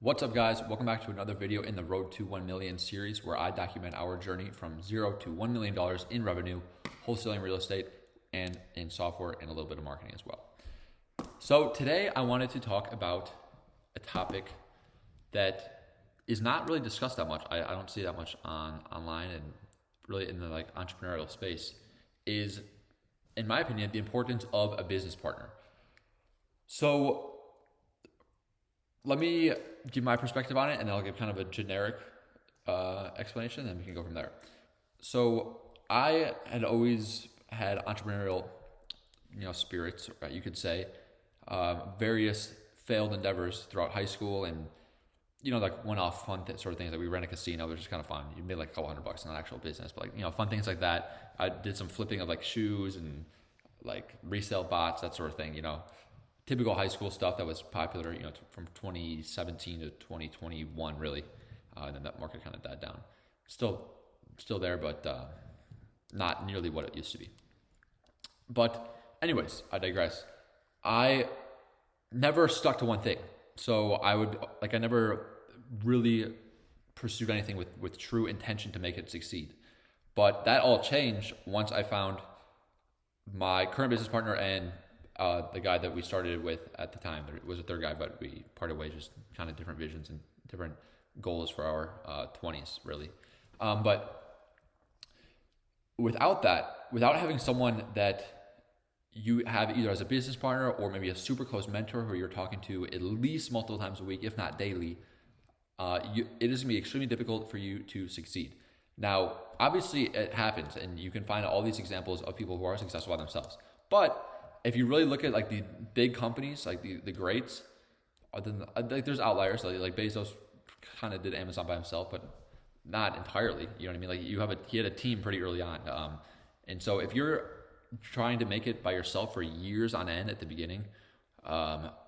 What's up, guys? Welcome back to another video in the Road to 1 Million series where I document our journey from $0 to $1 million in revenue, wholesaling real estate, and in software, and a little bit of marketing as well. So today I wanted to talk about a topic that is not really discussed that much. I don't see that much online and really in the entrepreneurial space is, in my opinion, the importance of a business partner. So let me give my perspective on it, and then I'll give kind of a generic explanation, and then we can go from there. So I had always had entrepreneurial, spirits, right, you could say, various failed endeavors throughout high school, and one-off fun sort of things. Like we ran a casino, which is kind of fun. You made like a couple $100 in an actual business, but fun things like that. I did some flipping of like shoes and like resale bots, that sort of thing. Typical high school stuff that was popular, from 2017 to 2021, really. And then that market kind of died down. Still there, but not nearly what it used to be. But anyways, I digress. I never stuck to one thing. So I never really pursued anything with true intention to make it succeed. But that all changed once I found my current business partner and the guy that we started with at the time. There was a third guy, but we parted ways, just kind of different visions and different goals for our 20s, really. But without having someone that you have either as a business partner or maybe a super close mentor who you're talking to at least multiple times a week, if not daily, it is going to be extremely difficult for you to succeed. Now, obviously it happens, and you can find all these examples of people who are successful by themselves. But if you really look at like the big companies, like the greats, there's outliers. Like Bezos kind of did Amazon by himself, but not entirely. You know what I mean? Like he had a team pretty early on. And so if you're trying to make it by yourself for years on end at the beginning,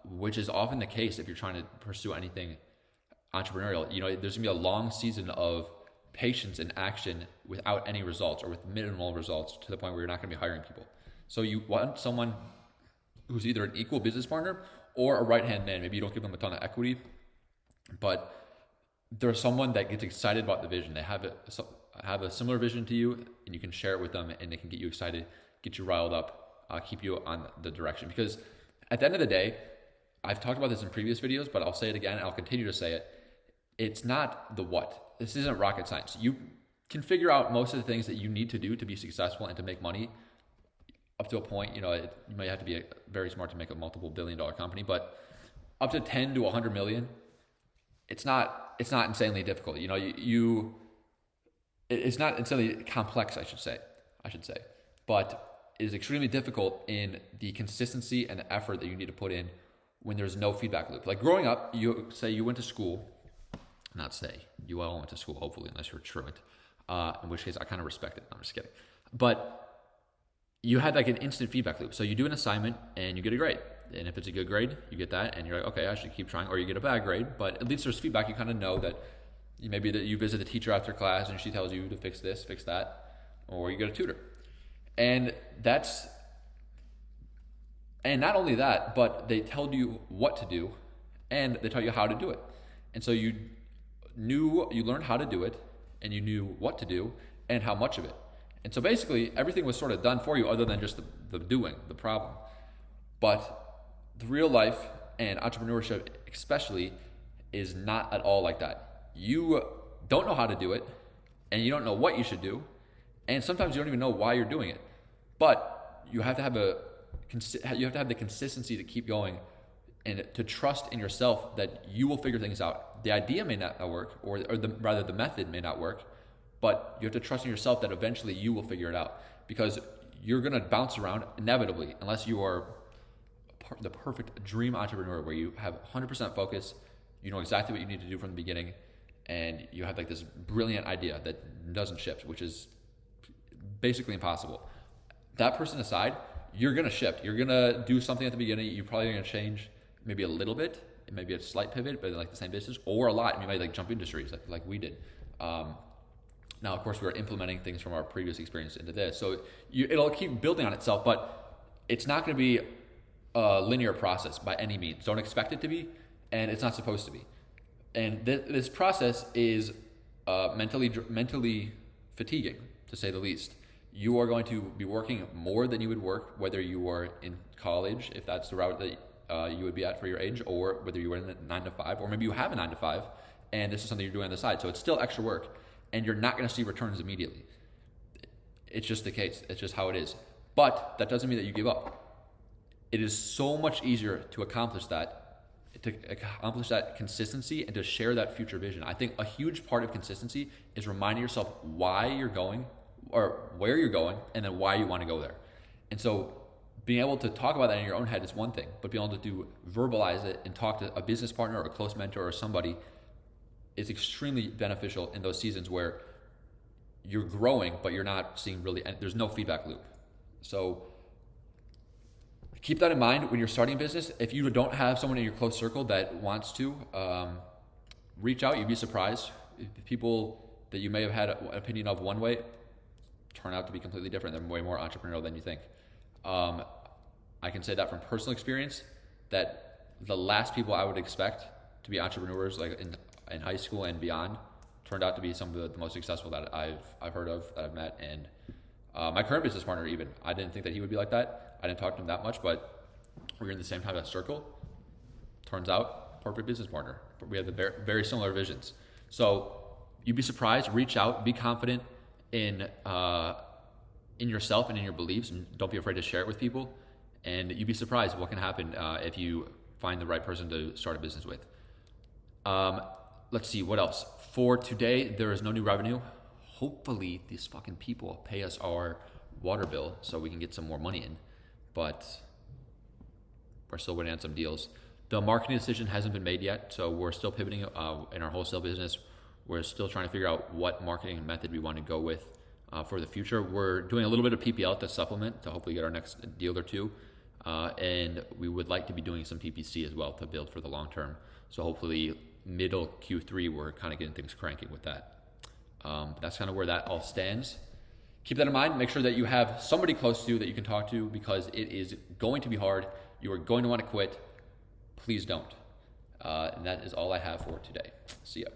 which is often the case if you're trying to pursue anything entrepreneurial, there's gonna be a long season of patience and action without any results or with minimal results to the point where you're not gonna be hiring people. So you want someone who's either an equal business partner or a right-hand man. Maybe you don't give them a ton of equity, but they're someone that gets excited about the vision. They have a similar vision to you, and you can share it with them, and they can get you excited, get you riled up, keep you on the direction. Because at the end of the day, I've talked about this in previous videos, but I'll say it again, and I'll continue to say it. It's not the what. This isn't rocket science. You can figure out most of the things that you need to do to be successful and to make money up to a point. You may have to be very smart to make a multiple billion-dollar company, but up to 10 to 100 million, it's not insanely difficult. It's not insanely complex, I should say, but it is extremely difficult in the consistency and the effort that you need to put in when there's no feedback loop. Like growing up, you went to school, you all went to school, hopefully, unless you're truant, in which case I kind of respect it. I'm just kidding. But you had like an instant feedback loop. So you do an assignment and you get a grade. And if it's a good grade, you get that and you're like, okay, I should keep trying. Or you get a bad grade, but at least there's feedback. You kind of know that maybe that you visit the teacher after class and she tells you to fix this, fix that, or you get a tutor. And not only that, but they tell you what to do and they tell you how to do it. And so you learned how to do it and you knew what to do and how much of it. And so basically everything was sort of done for you other than just the doing, the problem. But the real life and entrepreneurship especially is not at all like that. You don't know how to do it and you don't know what you should do. And sometimes you don't even know why you're doing it. But you have to have the consistency to keep going and to trust in yourself that you will figure things out. The idea may not work, or rather the method may not work, but you have to trust in yourself that eventually you will figure it out, because you're going to bounce around inevitably unless you are the perfect dream entrepreneur where you have 100% focus, you know exactly what you need to do from the beginning, and you have like this brilliant idea that doesn't shift, which is basically impossible. That person aside, you're going to shift. You're going to do something at the beginning. You're probably going to change maybe a little bit, maybe a slight pivot, but like the same business, or a lot. You might like jump industries like we did. Now, of course, we're implementing things from our previous experience into this. So it'll keep building on itself, but it's not going to be a linear process by any means. Don't expect it to be, and it's not supposed to be. And this process is mentally fatiguing, to say the least. You are going to be working more than you would work whether you are in college, if that's the route that you would be at for your age, or whether you were in a 9 to 5, or maybe you have a 9 to 5 and this is something you're doing on the side. So it's still extra work and you're not going to see returns immediately. It's just the case. It's just how it is. But that doesn't mean that you give up. It is so much easier to accomplish that consistency and to share that future vision. I think a huge part of consistency is reminding yourself why you're going or where you're going and then why you want to go there. And so being able to talk about that in your own head is one thing, but being able to verbalize it and talk to a business partner or a close mentor or somebody is extremely beneficial in those seasons where you're growing, but you're not seeing really, and there's no feedback loop. So keep that in mind when you're starting a business. If you don't have someone in your close circle that wants to, reach out. You'd be surprised. People that you may have had an opinion of one way turn out to be completely different. They're way more entrepreneurial than you think. I can say that from personal experience, that the last people I would expect to be entrepreneurs, like in high school and beyond, turned out to be some of the most successful that I've heard of, that I've met. And my current business partner, even, I didn't think that he would be like that. I didn't talk to him that much, but we were in the same type of circle. Turns out, perfect business partner. We have the very similar visions. So you'd be surprised. Reach out. Be confident in yourself and in your beliefs, and don't be afraid to share it with people. And you'd be surprised what can happen if you find the right person to start a business with. Let's see, what else? For today, there is no new revenue. Hopefully, these fucking people pay us our water bill so we can get some more money in. But we're still waiting on some deals. The marketing decision hasn't been made yet, so we're still pivoting in our wholesale business. We're still trying to figure out what marketing method we want to go with for the future. We're doing a little bit of PPL to supplement to hopefully get our next deal or two. And we would like to be doing some PPC as well to build for the long term. So hopefully middle Q3, we're kind of getting things cranking with that. That's kind of where that all stands. Keep that in mind. Make sure that you have somebody close to you that you can talk to, because it is going to be hard. You are going to want to quit. Please don't. And that is all I have for today. See ya.